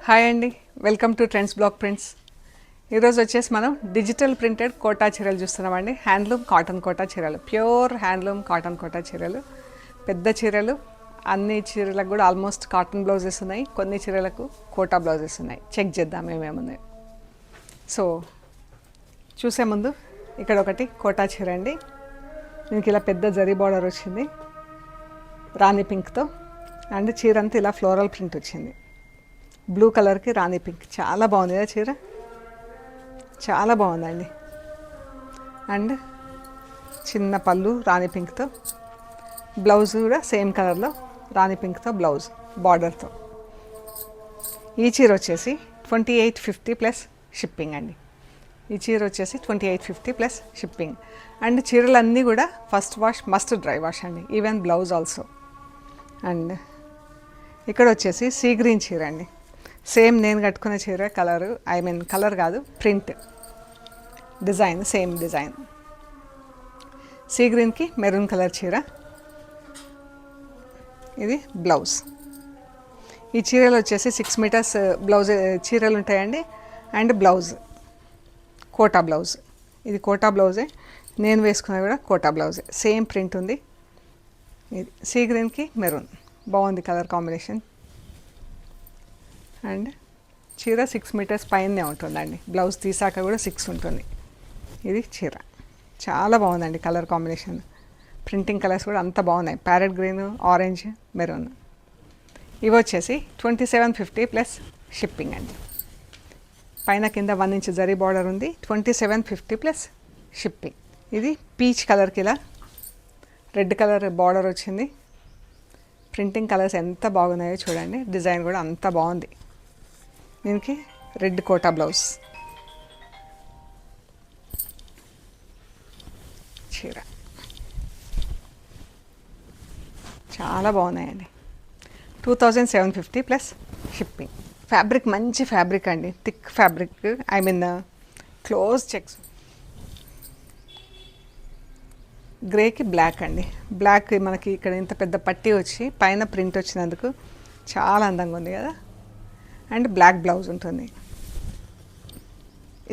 Hi అండి, welcome to trends block prints. ఈరోజు వచ్చేసి మనం డిజిటల్ ప్రింటెడ్ కోటా చీరలు చూస్తున్నామండి. హ్యాండ్లూమ్ కాటన్ కోటా చీరలు, ప్యూర్ హ్యాండ్లూమ్ కాటన్ కోటా చీరలు, పెద్ద చీరలు. అన్ని చీరలకు కూడా ఆల్మోస్ట్ కాటన్ బ్లౌజెస్ ఉన్నాయి, కొన్ని చీరలకు కోటా బ్లౌజెస్ ఉన్నాయి. చెక్ చేద్దాం ఏమేమున్నాయి. సో చూసే ముందు ఇక్కడ ఒకటి కోటా చీర అండి. దీనికి ఇలా పెద్ద జరీ బార్డర్ వచ్చింది రాణి పింక్తో, అండ్ చీర అంతా ఇలా ఫ్లోరల్ ప్రింట్ వచ్చింది. బ్లూ కలర్కి రాణి పింక్, చాలా బాగుంది కదా చీర, చాలా బాగుందండి. అండ్ చిన్న పళ్ళు రాణి పింక్తో, బ్లౌజ్ కూడా సేమ్ కలర్లో రాణి పింక్తో బ్లౌజ్ బార్డర్తో. ఈ చీర వచ్చేసి 2850 ప్లస్ షిప్పింగ్ అండి. ఈ చీర వచ్చేసి 2850 ప్లస్ షిప్పింగ్. అండ్ చీరలన్నీ కూడా first wash must dry wash అండి, ఈవెన్ బ్లౌజ్ ఆల్సో. అండ్ ఇక్కడ వచ్చేసి సీ గ్రీన్ చీర అండి. సేమ్ నేను కట్టుకున్న చీర కలరు, కలర్ కాదు, print design, same design. Sea గ్రీన్కి మెరూన్ కలర్ చీర. ఇది బ్లౌజ్. ఈ చీరలు వచ్చేసి 6 మీటర్స్ బ్లౌజ్ చీరలు ఉంటాయండి. అండ్ బ్లౌజ్ కోటా బ్లౌజ్, ఇది కోటా బ్లౌజే. నేను వేసుకున్నది కూడా కోటా బ్లౌజే, సేమ్ ప్రింట్ ఉంది. ఇది సీ గ్రీన్కి మెరూన్, బాగుంది కలర్ కాంబినేషన్. అండ్ చీర 6 మీటర్స్ పైనే ఉంటుందండి, బ్లౌజ్ తీసాక కూడా 6 ఉంటుంది. ఇది చీర చాలా బాగుందండి, కలర్ కాంబినేషన్, ప్రింటింగ్ కలర్స్ కూడా అంత బాగున్నాయి. Parrot green, orange, maroon. ఇవి వచ్చేసి 2750 ప్లస్ షిప్పింగ్ అండి. పైన కింద 1 ఇంచ్ జరీ బార్డర్ ఉంది, 2750 ప్లస్ షిప్పింగ్. ఇది పీచ్ కలర్కి ఇలా రెడ్ కలర్ బార్డర్ వచ్చింది. ప్రింటింగ్ కలర్స్ ఎంత బాగున్నాయో చూడండి, డిజైన్ కూడా అంత బాగుంది. దీనికి రెడ్ కోటా బ్లౌజ్. చీర చాలా బాగున్నాయండి. 2750 ప్లస్ షిప్పింగ్. ఫ్యాబ్రిక్ మంచి ఫ్యాబ్రిక్ అండి, థిక్ ఫ్యాబ్రిక్, క్లోజ్ చెక్స్. గ్రేకి బ్లాక్ అండి. బ్లాక్ మనకి ఇక్కడ ఇంత పెద్ద పట్టీ వచ్చి పైన ప్రింట్ వచ్చినందుకు చాలా అందంగా ఉంది కదా. అండ్ బ్లాక్ బ్లౌజ్ ఉంటుంది.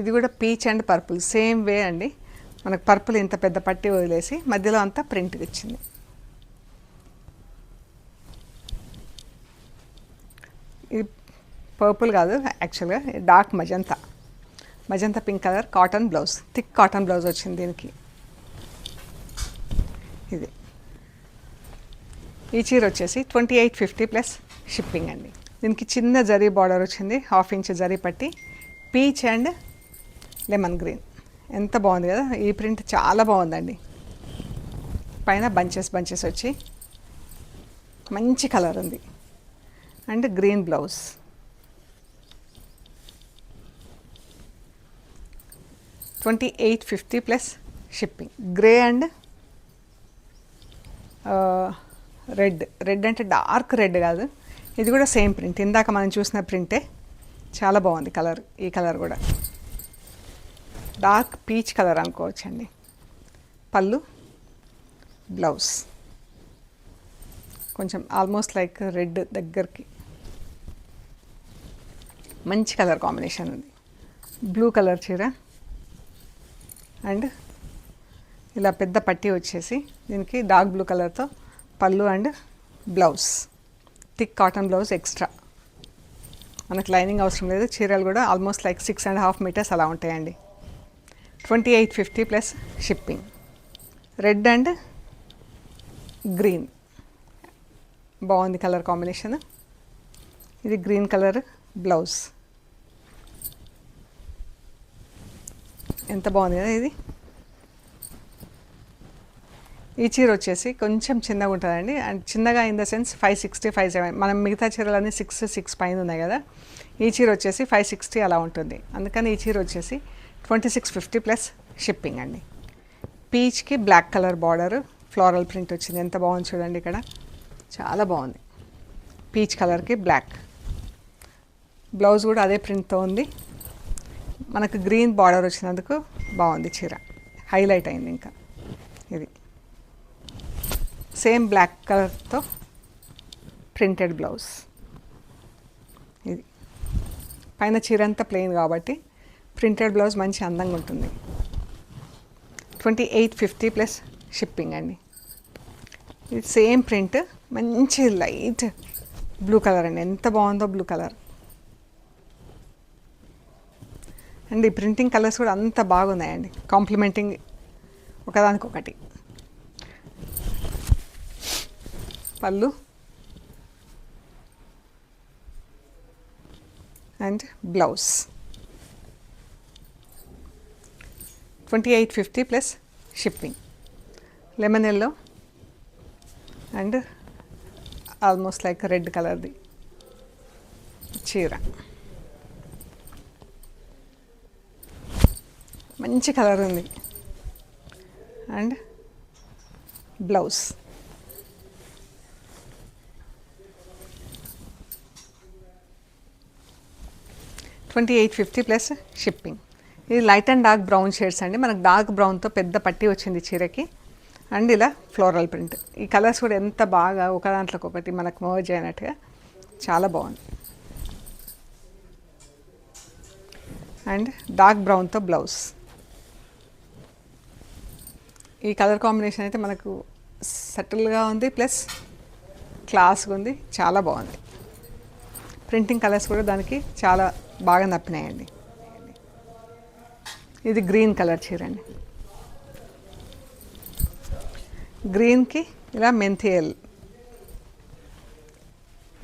ఇది కూడా peach and purple, same way అండి. మనకు పర్పుల్ ఇంత పెద్ద పట్టీ వదిలేసి మధ్యలో అంతా ప్రింట్ ఇచ్చింది. ఇది పర్పుల్ కాదు, యాక్చువల్గా dark magenta pink colour cotton blouse, thick cotton blouse వచ్చింది దీనికి. ఇది ఈ చీర వచ్చేసి 2850 ప్లస్ షిప్పింగ్ అండి. దీనికి చిన్న జరీ బార్డర్ వచ్చింది, 1/2 ఇంచ్ జరీ పట్టి, పీచ్ అండ్ లెమన్ గ్రీన్. ఎంత బాగుంది కదా, ఈ ప్రింట్ చాలా బాగుందండి. పైన బంచెస్ వచ్చి మంచి కలర్ ఉంది. And green blouse. $2850 plus shipping. Grey and red అంటే డార్క్ రెడ్ కాదు, ఇది కూడా సేమ్ ప్రింట్, ఇందాక మనం చూసిన ప్రింటే. చాలా బాగుంది కలర్, ఈ కలర్ కూడా డార్క్ పీచ్ కలర్ అనుకోవచ్చండి. పళ్ళు, బ్లౌజ్ కొంచెం ఆల్మోస్ట్ లైక్ రెడ్ దగ్గరికి, మంచి కలర్ కాంబినేషన్ ఉంది. బ్లూ కలర్ చీర. అండ్ ఇలా పెద్ద పట్టీ వచ్చేసి దీనికి డార్క్ బ్లూ కలర్తో పళ్ళు and blouse, thick cotton blouse extra. మనకు లైనింగ్ అవసరం లేదు. చీరలు కూడా ఆల్మోస్ట్ లైక్ 6.5 మీటర్స్ అలా ఉంటాయండి. 2850 plus shipping. Red and green, బాగుంది కలర్ కాంబినేషన్. ఇది గ్రీన్ కలర్ బ్లౌజ్, ఎంత బాగుంది కదా ఇది. ఈ చీర వచ్చేసి కొంచెం చిన్నగా ఉంటుందండి. అండ్ చిన్నగా ఇన్ ద సెన్స్ 560, 570. మనం మిగతా చీరలన్నీ 6 పైన ఉన్నాయి కదా, ఈ చీర వచ్చేసి 560 అలా ఉంటుంది. అందుకని ఈ చీర వచ్చేసి 2650 ప్లస్ షిప్పింగ్ అండి. పీచ్కి black colour border, floral print వచ్చింది, ఎంత బాగుంది చూడండి. ఇక్కడ చాలా బాగుంది, పీచ్ కలర్కి బ్లాక్. బ్లౌజ్ కూడా అదే ప్రింట్తో ఉంది. మనకు గ్రీన్ బార్డర్ వచ్చినందుకు బాగుంది చీర, హైలైట్ అయింది. ఇంకా ఇది సేమ్ బ్లాక్ కలర్తో ప్రింటెడ్ బ్లౌజ్. ఇది పైన చీర అంతా ప్లెయిన్ కాబట్టి ప్రింటెడ్ బ్లౌజ్ మంచి అందంగా ఉంటుంది. 2850 ప్లస్ షిప్పింగ్ అండి. ఇది సేమ్ ప్రింట్, మంచి లైట్ బ్లూ కలర్ అండి, ఎంత బాగుందో బ్లూ కలర్. అండ్ ఈ ప్రింటింగ్ కలర్స్ కూడా అంత బాగున్నాయండి, కాంప్లిమెంటింగ్ ఒకదానికొకటి. పళ్ళు and blouse 2850 plus shipping. Lemon yellow and almost like red కలర్ది చీర, మంచి కలర్ ఉంది. And blouse 2850 plus shipping. ఇది light and dark brown shades అండి. మనకు డార్క్ బ్రౌన్తో పెద్ద పట్టి వచ్చింది చీరకి. అండ్ ఇలా ఫ్లోరల్ ప్రింట్. ఈ కలర్స్ కూడా ఎంత బాగా ఒక దాంట్లోకి ఒకటి మనకు మర్జ్ అయినట్టుగా చాలా బాగుంది. అండ్ డార్క్ బ్రౌన్తో బ్లౌజ్. ఈ కలర్ కాంబినేషన్ అయితే మనకు సటిల్గా ఉంది, ప్లస్ క్లాస్గా ఉంది, చాలా బాగుంది. ప్రింటింగ్ కలర్స్ కూడా దానికి చాలా బాగా నప్పినాయండి. ఇది గ్రీన్ కలర్ చీర అండి. గ్రీన్కి ఇలా మెంతియల్,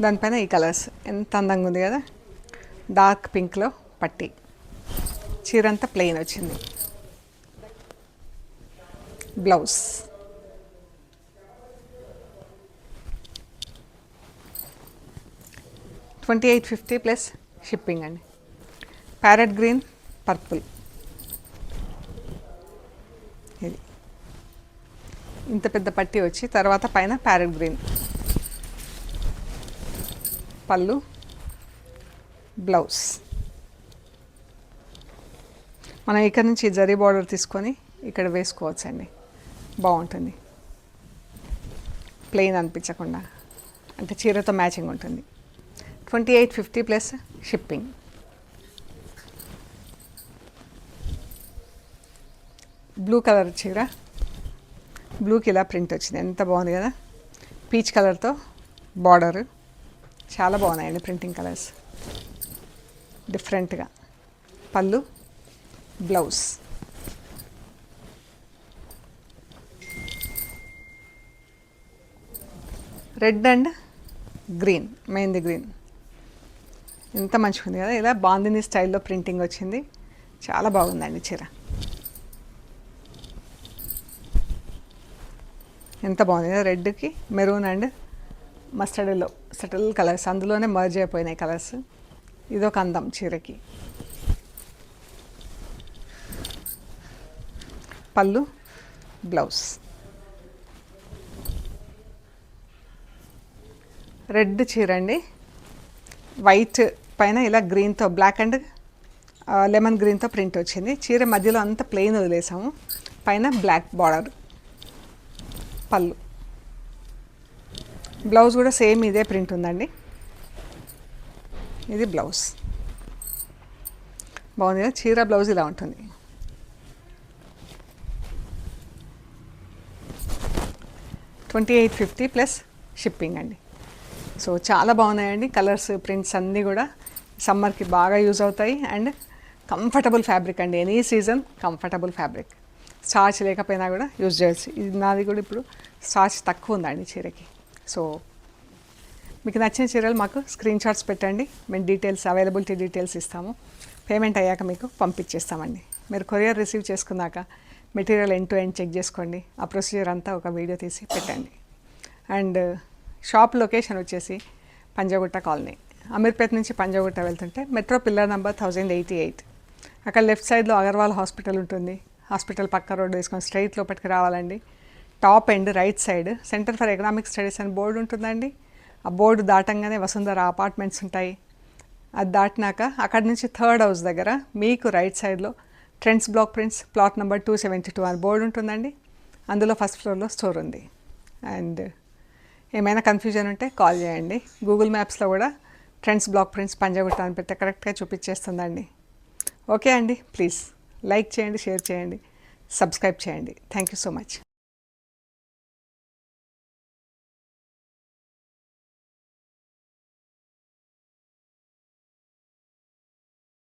దానిపైన ఈ కలర్స్ ఎంత అందంగా ఉంది కదా. డార్క్ పింక్లో పట్టి, చీర అంతా ప్లెయిన్ వచ్చింది. బ్లౌజ్ 2850 ప్లస్ షిప్పింగ్ అండి. ప్యారెట్ గ్రీన్ పర్పుల్, ఇది ఇంత పెద్ద పట్టి వచ్చి తర్వాత పైన ప్యారెట్ గ్రీన్. పళ్ళు బ్లౌజ్. మనం ఇక్కడ నుంచి జరీ బార్డర్ తీసుకొని ఇక్కడ వేసుకోవచ్చండి, బాగుంటుంది. ప్లెయిన్ అనిపించకుండా, అంటే చీరతో మ్యాచింగ్ ఉంటుంది. 2850 ప్లస్ షిప్పింగ్. బ్లూ కలర్ చీర, బ్లూకి ఇలా ప్రింట్ వచ్చింది, ఎంత బాగుంది కదా. పీచ్ కలర్తో బార్డరు, చాలా బాగున్నాయండి ప్రింటింగ్ కలర్స్ డిఫరెంట్గా. పళ్ళు blouse. Red and green, mehndi green, ఎంత మంచిగా ఉంది కదా. ఇలా బాందిని స్టైల్లో ప్రింటింగ్ వచ్చింది, చాలా బాగుందండి చీర, ఎంత బాగుంది కదా. రెడ్కి maroon and mustard yellow subtle colours అందులోనే మర్జ్ అయిపోయినాయి కలర్స్. ఇదొక అందం చీరకి. పళ్ళు బ్లౌజ్. రెడ్ చీర అండి, వైట్ పైన ఇలా గ్రీన్తో, బ్లాక్ అండ్ లెమన్ గ్రీన్తో ప్రింట్ వచ్చింది. చీర మధ్యలో అంతా ప్లెయిన్ వదిలేసాము, పైన బ్లాక్ బార్డర్. పళ్ళు బ్లౌజ్ కూడా సేమ్ ఇదే ప్రింట్ ఉందండి. ఇది బ్లౌజ్, బాగుంది కదా. చీర బ్లౌజ్ ఇలా ఉంటుంది. $2850 ప్లస్ షిప్పింగ్ అండి. సో చాలా బాగున్నాయండి కలర్స్, ప్రింట్స్ అన్నీ కూడా సమ్మర్కి బాగా యూజ్ అవుతాయి. అండ్ కంఫర్టబుల్ ఫ్యాబ్రిక్ అండి, any season comfortable fabric. Starch లేకపోయినా కూడా యూజ్ చేయొచ్చు. ఇది నాది కూడా ఇప్పుడు స్టార్చ్ తక్కువ ఉందండి చీరకి. సో మీకు నచ్చిన చీరలు మాకు స్క్రీన్ షాట్స్ పెట్టండి, మేము డీటెయిల్స్, అవైలబిలిటీ డీటెయిల్స్ ఇస్తాము. పేమెంట్ అయ్యాక మీకు పంపించేస్తామండి. మీరు కొరియర్ రిసీవ్ చేసుకున్నాక material end to end check చేసుకోండి. ఆ ప్రొసీజర్ అంతా ఒక వీడియో తీసి పెట్టండి. అండ్ షాప్ లొకేషన్ వచ్చేసి పంజాగుట్ట కాలనీ, అమీర్పేట నుంచి పంజాగుట్ట వెళ్తుంటే మెట్రో పిల్లర్ నెంబర్ 1088, అక్కడ లెఫ్ట్ సైడ్లో అగర్వాల్ హాస్పిటల్ ఉంటుంది. హాస్పిటల్ పక్క రోడ్డు వేసుకొని స్ట్రైట్ లోపలికి రావాలండి. Top end right side centre for economic studies అని బోర్డు ఉంటుందండి. ఆ బోర్డు దాటంగానే వసుంధర అపార్ట్మెంట్స్ ఉంటాయి. అది దాటినాక అక్కడి నుంచి థర్డ్ హౌస్ దగ్గర మీకు రైట్ సైడ్లో trends block prints plot number 272 అని బోర్డు ఉంటుందండి. అందులో ఫస్ట్ ఫ్లోర్లో స్టోర్ ఉంది. అండ్ ఏమైనా కన్ఫ్యూజన్ ఉంటే కాల్ చేయండి. గూగుల్ మ్యాప్స్లో కూడా ట్రెండ్స్ బ్లాక్ ప్రింట్స్ పంజాగుట్ట అని పెడితే కరెక్ట్గా చూపించేస్తుందండి. ఓకే అండి, ప్లీజ్ లైక్ చేయండి, షేర్ చేయండి, సబ్స్క్రైబ్ చేయండి. Thank you so much.